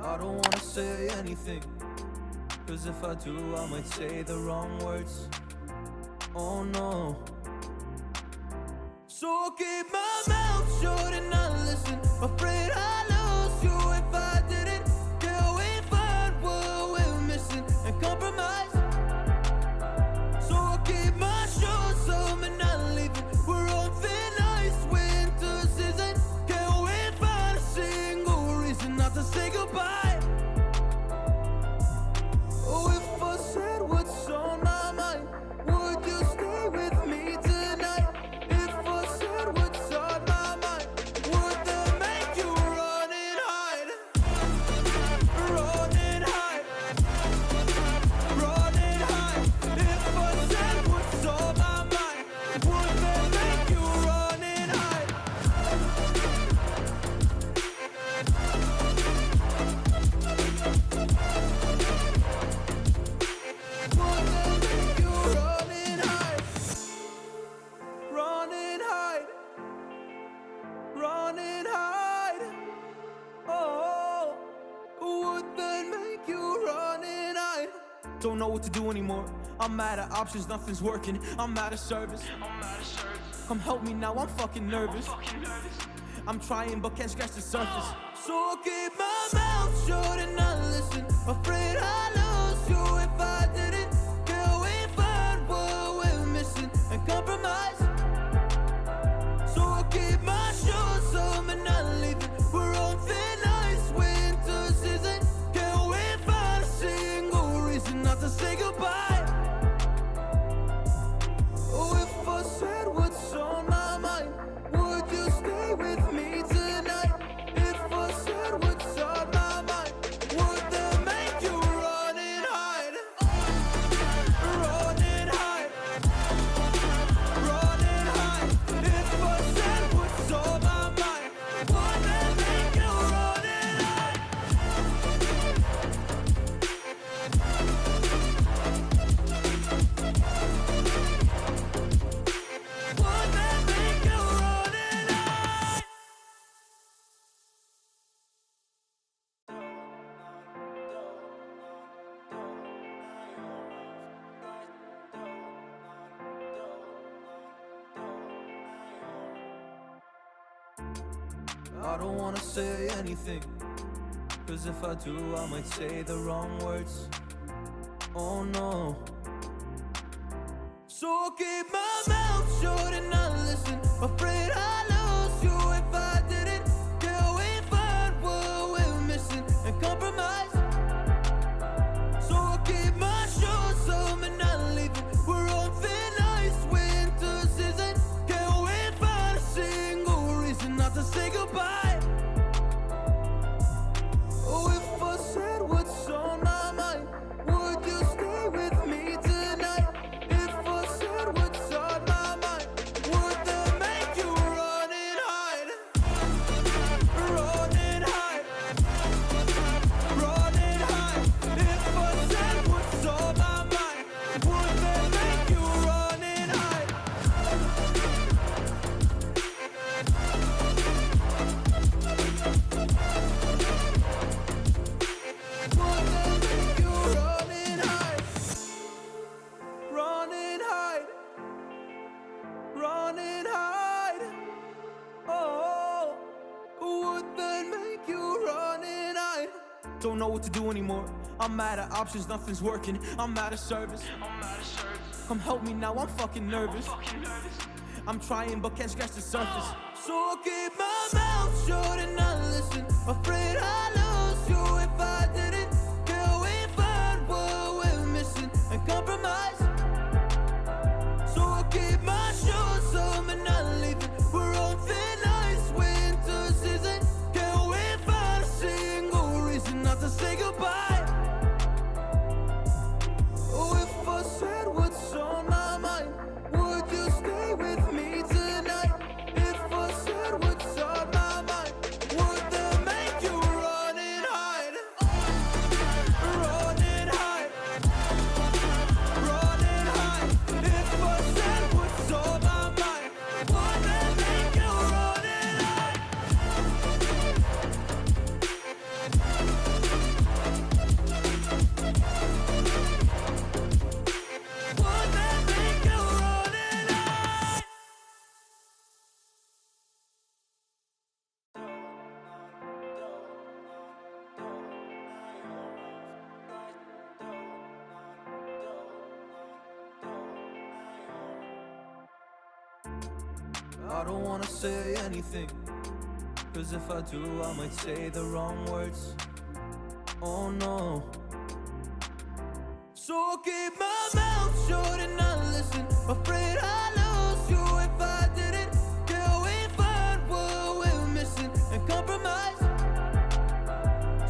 I don't wanna say anything, cause if I do I might say the wrong words. Oh no. So I'll keep my mouth shut and not listen. Afraid I lose you if I didn't. Till we find what we're missing and compromise. So I'll keep my shoes on and not leaving. We're on thin ice, winter season. Can't we find a single reason not to say goodbye? Oh, if I said what's on my mind, would you stay with me tonight? If I said what's on my mind, would that make you run and hide? Run and hide. Run and hide. If I said what's on my mind, would that make you run and hide? Would that make you run and hide? Run and hide. Run and hide. Oh, would that make you run and hide? Don't know what to do anymore. I'm out of options, nothing's working. I'm out of service. Come help me now, I'm fucking nervous. I'm trying but can't scratch the surface. So I'll keep my mouth shut and not listen. Afraid I lose you if I didn't. Till we find what we're missing and compromise. So I'll keep my shoes on and not leaving. We're on thin ice, winter season. Can't we find a single reason not to say goodbye? Oh, if I said what's on my mind, would you stay with me tonight? If I said what's on my mind, would that make you run and hide? Run and hide. Run and hide. If I said what's on my mind, would that make you run and hide? Would that make you run and hide? I don't wanna say anything, cause if I do I might say the wrong words. Oh no. So I'll keep my mouth shut and not listen. Afraid I lose you if I didn't. Till we find what we're missing and compromise. So I'll keep my shoes on and not leaving. We're on thin ice, winter season. Can't we find a single reason not to say goodbye? Oh, if I said what's on my mind, would you stay with me tonight? If I said what's on my mind, would that make you run and hide? Run and hide. Run and hide. If I said what's on my mind, would that make you run and hide? Would that make you run and hide? Run and hide. Run and hide. Oh, would that make you run and hide? Don't know what to do anymore. I'm out of options, nothing's working. I'm out of service. Come help me now, I'm fucking nervous. I'm trying but can't scratch the surface. So I'll keep my mouth shut and not listen. Afraid I lose you if I didn't. Till we find what we're missing and compromise. So I'll keep my shoes on and not leaving. We're on thin ice, winter season. Can't we find a single reason not to say goodbye? Oh, if I said what's on my mind, would you stay with me tonight? If I said what's on my mind, would that make you run I don't wanna say anything, cause if I do I might say the wrong words. Oh no. So I'll keep my mouth shut and not listen. Afraid I'd lose you if I didn't. Till we find what we're missing and compromise.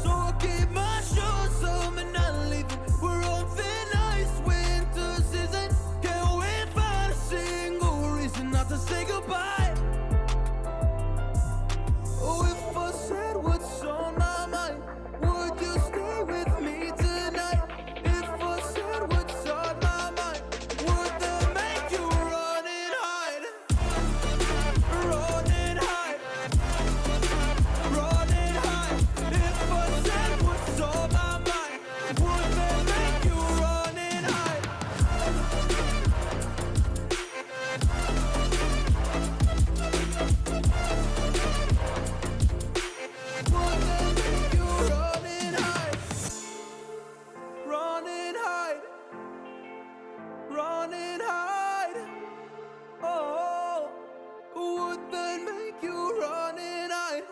So I'll keep my shoes on and not leaving. We're on thin ice, winter season. Can't we find a single reason not to say goodbye? Oh, if I said what's on my mind, would you stay with me tonight? If I said what's on my mind, would that make you run and hide? Run and hide. Run and hide. If I said what's on my mind, would that make you run and hide? Would that make you run and hide? Run and hide. Run and hide. Oh, would that make you run and hide?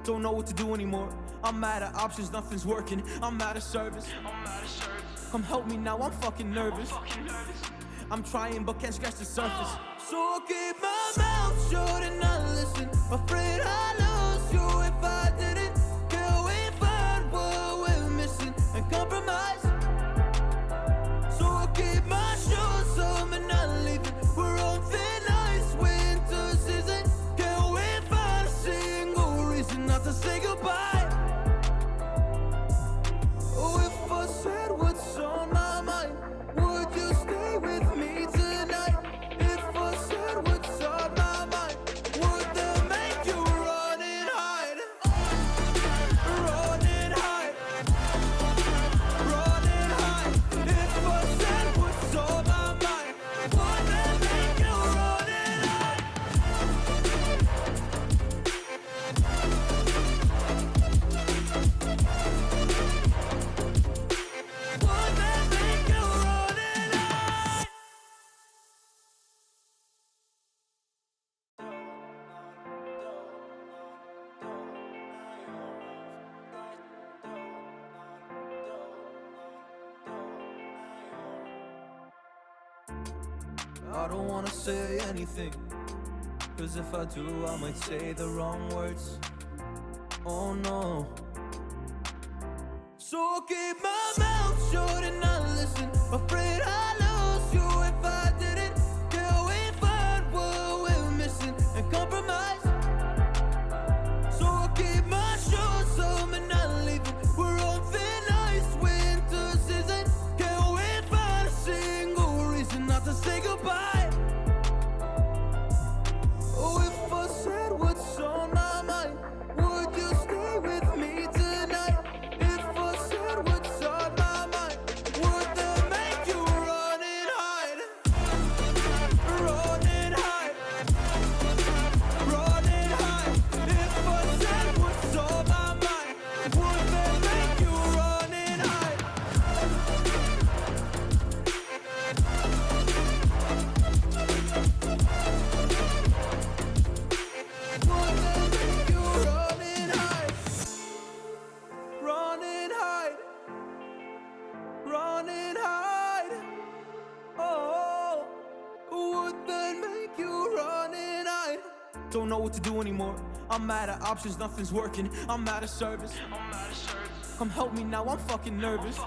Don't know what to do anymore. I'm out of options, nothing's working. I'm out of service. Come help me now, I'm fucking nervous. I'm trying but can't scratch the surface. So I'll keep my mouth shut and not listen. Afraid I'd lose you if I didn't. Till we find what we're missing and compromise. So I'll keep my shoes on and not leaving. We're on thin ice, winter season. Can't we find a single reason not to say goodbye? Oh, if I said what's on my mind, would you stay with me tonight? If I said what's on my mind, would that make you run and hide? Run and hide. Run and hide. If I said what's on my mind, would that make you run and hide? Would that make you run and hide? I don't wanna say anything, cause if I do I might say the wrong words. Oh no. So I'll keep my mouth shut and not listen. Afraid I'd lose you if I didn't. Till we find what we're missing and compromise. So I'll keep my shoes on and not leaving. We're on thin ice, winter season. Can't we find a single reason not to say goodbye? Oh, if I said what's on my mind, would you stay with me tonight? If I said what's on my mind, would that make you run and hide? Run and hide. Run and hide. If I said what's on my mind, would that make you run and hide? Would that make you run and hide? Run and hide. Run and hide. Oh, would that make you run and hide? Don't know what to do anymore. I'm out of options, nothing's working. I'm out of service. Come help me now, I'm fucking nervous.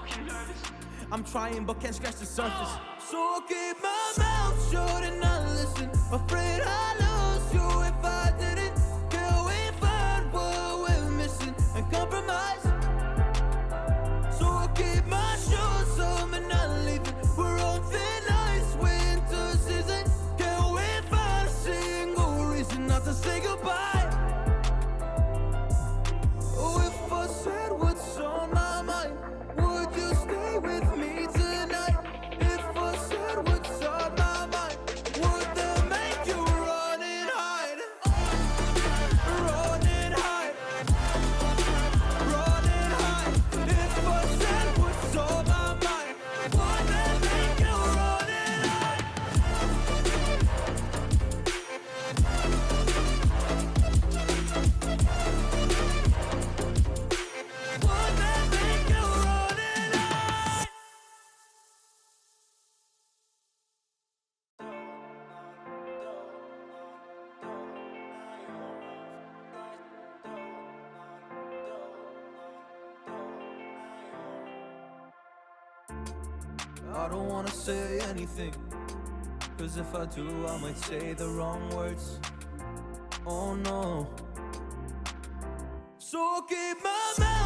I'm trying but can't scratch the surface. So I'll keep my mouth shut and not listen. Afraid I'd lose you if I didn't. Till we find what we're missing and compromise. So I'll keep my shoes on and not leaving. We're on thin ice, winter season. Can't we find a single reason not to say goodbye? Oh, if I said what's on my mind, would you stay with me tonight? If I said what's on my mind, would that make you run and hide? Run and hide. Run I don't wanna say anything, cause if I do I might say the wrong words. Oh no. So keep my mouth